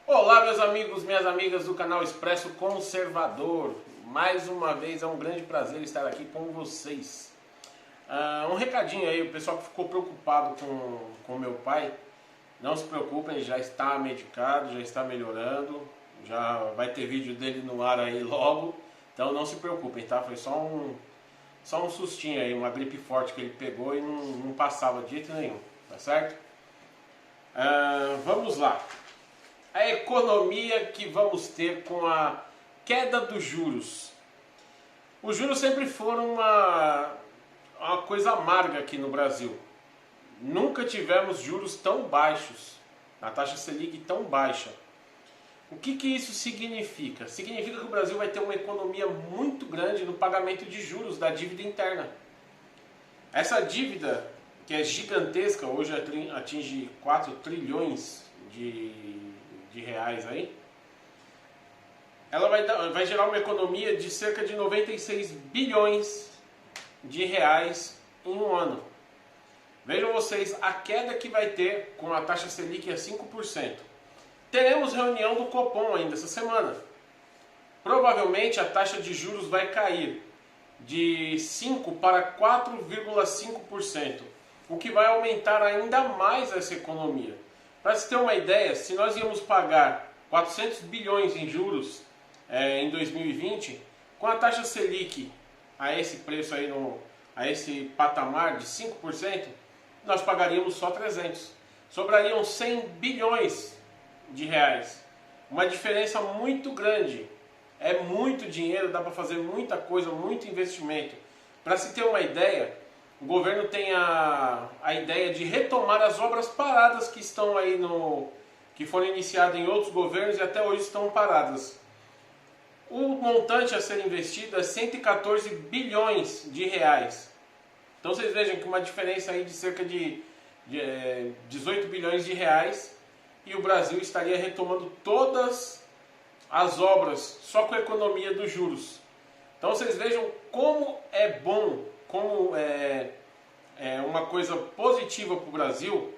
Olá, meus amigos, minhas amigas do canal Expresso Conservador. Mais uma vez é um grande prazer estar aqui com vocês. Um recadinho aí, o pessoal que ficou preocupado com meu pai, não se preocupem, já está medicado, já está melhorando, já vai ter vídeo dele no ar aí logo, então não se preocupem, tá? Foi só um sustinho aí, uma gripe forte que ele pegou e não passava de jeito nenhum, tá certo? Vamos lá. A economia que vamos ter com a queda dos juros. Os juros sempre foram uma coisa amarga aqui no Brasil. Nunca tivemos juros tão baixos, a taxa Selic tão baixa. O que isso significa? Significa que o Brasil vai ter uma economia muito grande no pagamento de juros da dívida interna. Essa dívida, que é gigantesca, hoje atinge 4 trilhões de reais aí, ela vai gerar uma economia de cerca de 96 bilhões de reais em um ano. Vejam vocês a queda que vai ter com a taxa Selic a 5%. Teremos reunião do Copom ainda essa semana. Provavelmente a taxa de juros vai cair de 5% para 4,5%, o que vai aumentar ainda mais essa economia. Para se ter uma ideia, se nós íamos pagar 400 bilhões em juros em 2020, com a taxa Selic a esse preço aí, a esse patamar de 5%, nós pagaríamos só 300. Sobrariam 100 bilhões de reais. Uma diferença muito grande. É muito dinheiro, dá para fazer muita coisa, muito investimento. Para se ter uma ideia, o governo tem a ideia de retomar as obras paradas que estão aí que foram iniciadas em outros governos e até hoje estão paradas. O montante a ser investido é 114 bilhões de reais. Então vocês vejam que uma diferença aí de cerca de 18 bilhões de reais, e o Brasil estaria retomando todas as obras só com a economia dos juros. Então vocês vejam como é bom, como é uma coisa positiva para o Brasil,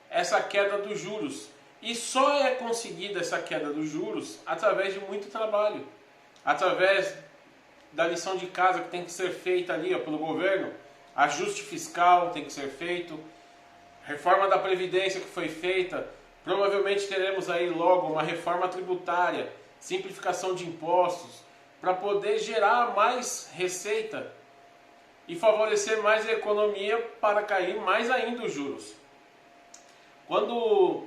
essa queda dos juros. E só é conseguida essa queda dos juros através de muito trabalho. Através da lição de casa que tem que ser feita ali pelo governo, ajuste fiscal tem que ser feito, reforma da Previdência que foi feita, provavelmente teremos aí logo uma reforma tributária, simplificação de impostos, para poder gerar mais receita e favorecer mais a economia para cair mais ainda os juros. Quando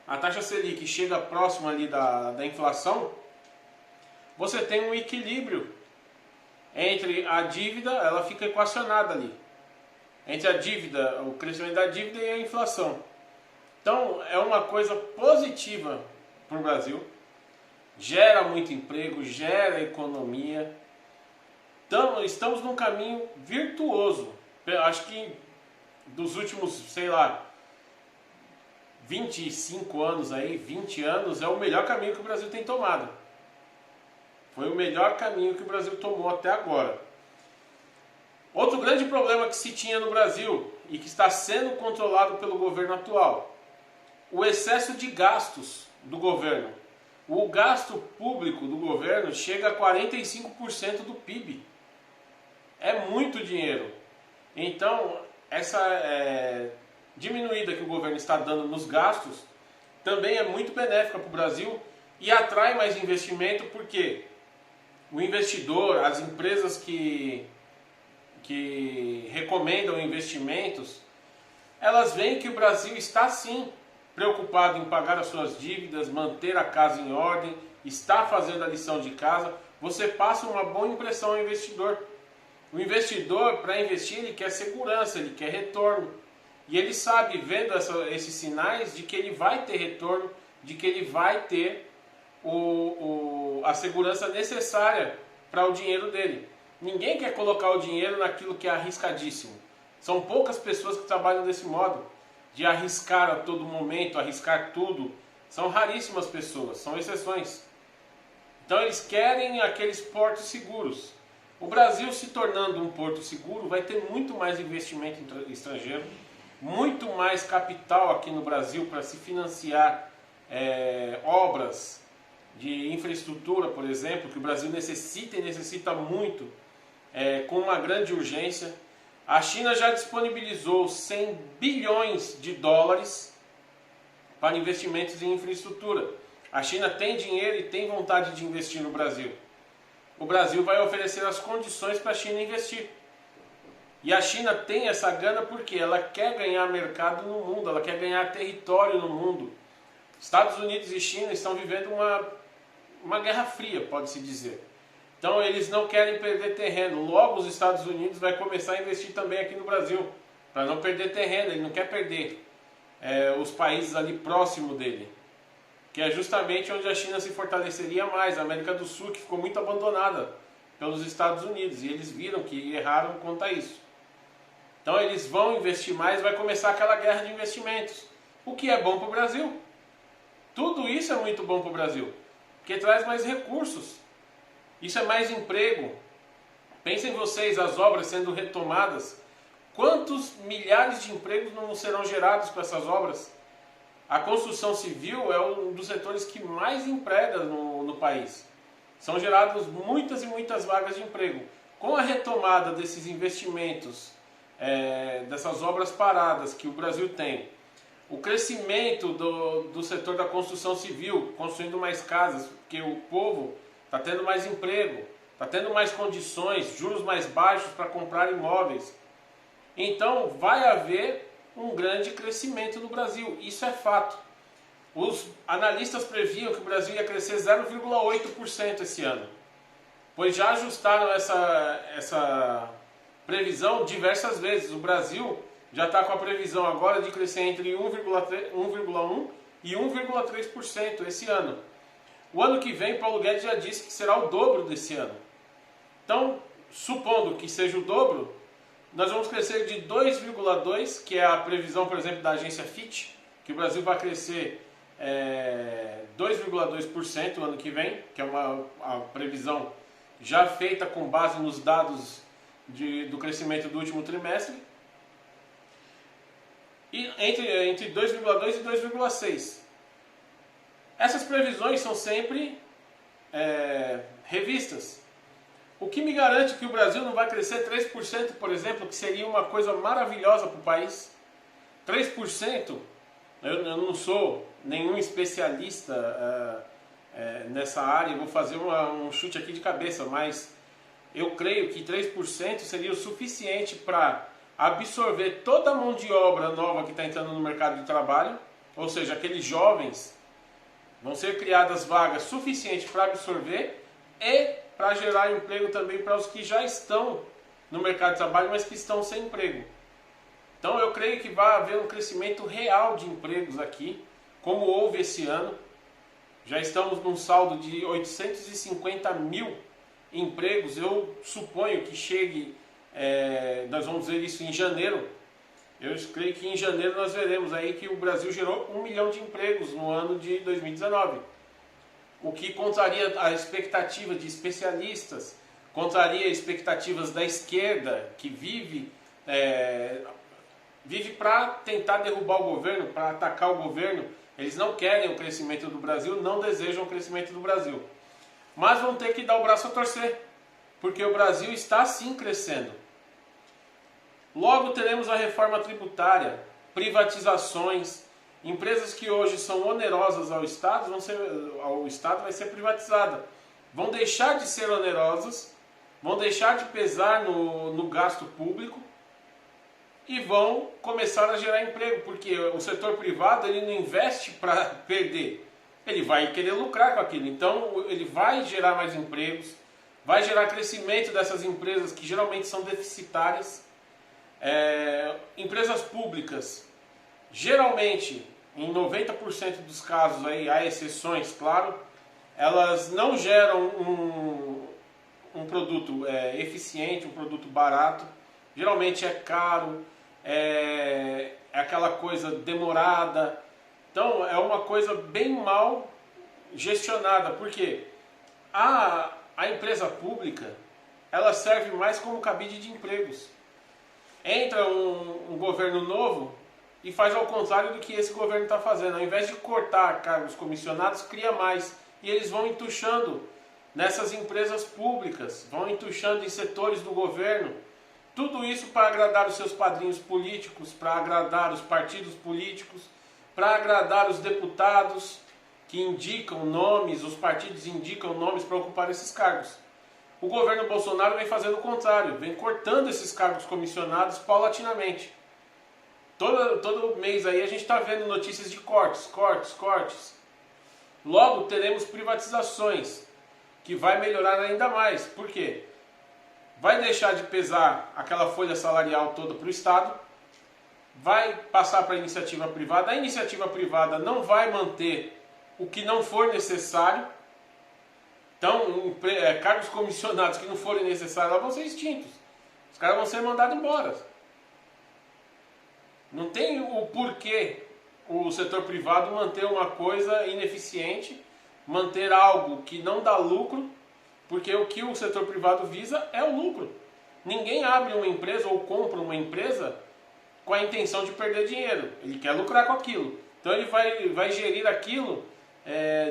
a taxa Selic chega próxima ali da inflação, você tem um equilíbrio entre a dívida, ela fica equacionada ali, entre a dívida, o crescimento da dívida e a inflação. Então é uma coisa positiva para o Brasil, gera muito emprego, gera economia. Então, estamos num caminho virtuoso. Acho que dos últimos, 25 anos aí, 20 anos, é o melhor caminho que o Brasil tem tomado. Foi o melhor caminho que o Brasil tomou até agora. Outro grande problema que se tinha no Brasil e que está sendo controlado pelo governo atual, o excesso de gastos do governo. O gasto público do governo chega a 45% do PIB. É muito dinheiro. Então, essa diminuída que o governo está dando nos gastos também é muito benéfica para o Brasil e atrai mais investimento, porque o investidor, as empresas que recomendam investimentos, elas veem que o Brasil está sim preocupado em pagar as suas dívidas, manter a casa em ordem, está fazendo a lição de casa. Você passa uma boa impressão ao investidor. O investidor, para investir, ele quer segurança, ele quer retorno. E ele sabe, vendo esses sinais, de que ele vai ter retorno, de que ele vai ter a segurança necessária para o dinheiro dele. Ninguém quer colocar o dinheiro naquilo que é arriscadíssimo. São poucas pessoas que trabalham desse modo, de arriscar a todo momento, arriscar tudo. São raríssimas pessoas, são exceções. Então eles querem aqueles portos seguros. O Brasil, se tornando um porto seguro, vai ter muito mais investimento estrangeiro, muito mais capital aqui no Brasil para se financiar obras de infraestrutura, por exemplo, que o Brasil necessita e necessita muito, com uma grande urgência. A China já disponibilizou 100 bilhões de dólares para investimentos em infraestrutura. A China tem dinheiro e tem vontade de investir no Brasil. O Brasil vai oferecer as condições para a China investir. E a China tem essa gana porque ela quer ganhar mercado no mundo, ela quer ganhar território no mundo. Estados Unidos e China estão vivendo uma guerra fria, pode-se dizer. Então eles não querem perder terreno. Logo os Estados Unidos vai começar a investir também aqui no Brasil, para não perder terreno. Ele não quer perder os países ali próximo dele, que é justamente onde a China se fortaleceria mais. A América do Sul, que ficou muito abandonada pelos Estados Unidos, e eles viram que erraram quanto a isso. Então eles vão investir mais, vai começar aquela guerra de investimentos, o que é bom para o Brasil. Tudo isso é muito bom para o Brasil, porque traz mais recursos, isso é mais emprego. Pensem vocês, as obras sendo retomadas, quantos milhares de empregos não serão gerados com essas obras? A construção civil é um dos setores que mais emprega no país. São geradas muitas e muitas vagas de emprego. Com a retomada desses investimentos, dessas obras paradas que o Brasil tem, o crescimento do setor da construção civil, construindo mais casas, porque o povo está tendo mais emprego, está tendo mais condições, juros mais baixos para comprar imóveis. Então vai haver um grande crescimento no Brasil, isso é fato. Os analistas previam que o Brasil ia crescer 0,8% esse ano, pois já ajustaram essa previsão diversas vezes. O Brasil já está com a previsão agora de crescer entre 1,1% e 1,3% esse ano. O ano que vem, Paulo Guedes já disse que será o dobro desse ano. Então, supondo que seja o dobro, nós vamos crescer de 2,2%, que é a previsão, por exemplo, da agência Fitch, que o Brasil vai crescer 2,2% no ano que vem, que é a previsão já feita com base nos dados do crescimento do último trimestre. E entre 2,2% e 2,6%. Essas previsões são sempre revistas. O que me garante que o Brasil não vai crescer 3%, por exemplo, que seria uma coisa maravilhosa para o país? 3%, eu não sou nenhum especialista nessa área, vou fazer um chute aqui de cabeça, mas eu creio que 3% seria o suficiente para absorver toda a mão de obra nova que está entrando no mercado de trabalho, ou seja, aqueles jovens, vão ser criadas vagas suficientes para absorver e para gerar emprego também para os que já estão no mercado de trabalho, mas que estão sem emprego. Então eu creio que vai haver um crescimento real de empregos aqui, como houve esse ano. Já estamos num saldo de 850 mil empregos. Eu suponho que chegue, nós vamos ver isso em janeiro. Eu creio que em janeiro nós veremos aí que o Brasil gerou 1 milhão de empregos no ano de 2019. O que contraria a expectativa de especialistas, contraria expectativas da esquerda, que vive para tentar derrubar o governo, para atacar o governo. Eles não querem o crescimento do Brasil, não desejam o crescimento do Brasil. Mas vão ter que dar o braço a torcer, porque o Brasil está sim crescendo. Logo teremos a reforma tributária, privatizações, empresas que hoje são onerosas ao Estado, vai ser privatizada. Vão deixar de ser onerosas, vão deixar de pesar no gasto público e vão começar a gerar emprego, porque o setor privado ele não investe para perder, ele vai querer lucrar com aquilo. Então ele vai gerar mais empregos, vai gerar crescimento dessas empresas que geralmente são deficitárias. Empresas públicas, geralmente, em 90% dos casos, aí, há exceções, claro, elas não geram um produto eficiente, um produto barato, geralmente é caro, é aquela coisa demorada. Então é uma coisa bem mal gestionada, porque a empresa pública ela serve mais como cabide de empregos. Entra um governo novo, e faz ao contrário do que esse governo está fazendo. Ao invés de cortar cargos comissionados, cria mais. E eles vão entuchando nessas empresas públicas, vão entuchando em setores do governo. Tudo isso para agradar os seus padrinhos políticos, para agradar os partidos políticos, para agradar os deputados que indicam nomes, os partidos indicam nomes para ocupar esses cargos. O governo Bolsonaro vem fazendo o contrário, vem cortando esses cargos comissionados paulatinamente. Todo mês aí a gente está vendo notícias de cortes. Logo teremos privatizações, que vai melhorar ainda mais. Por quê? Vai deixar de pesar aquela folha salarial toda para o Estado, vai passar para a iniciativa privada. A iniciativa privada não vai manter o que não for necessário. Então, cargos comissionados que não forem necessários vão ser extintos. Os caras vão ser mandados embora. Não tem o porquê o setor privado manter uma coisa ineficiente, manter algo que não dá lucro, porque o que o setor privado visa é o lucro. Ninguém abre uma empresa ou compra uma empresa com a intenção de perder dinheiro. Ele quer lucrar com aquilo. Então ele vai gerir aquilo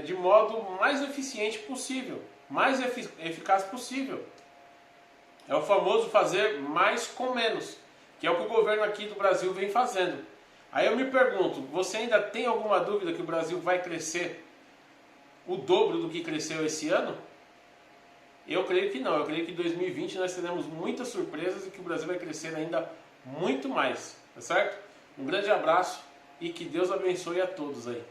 de modo mais eficiente possível, mais eficaz possível. É o famoso fazer mais com menos, que é o que o governo aqui do Brasil vem fazendo. Aí eu me pergunto, você ainda tem alguma dúvida que o Brasil vai crescer o dobro do que cresceu esse ano? Eu creio que não. Eu creio que em 2020 nós teremos muitas surpresas e que o Brasil vai crescer ainda muito mais. Tá certo? Um grande abraço e que Deus abençoe a todos aí.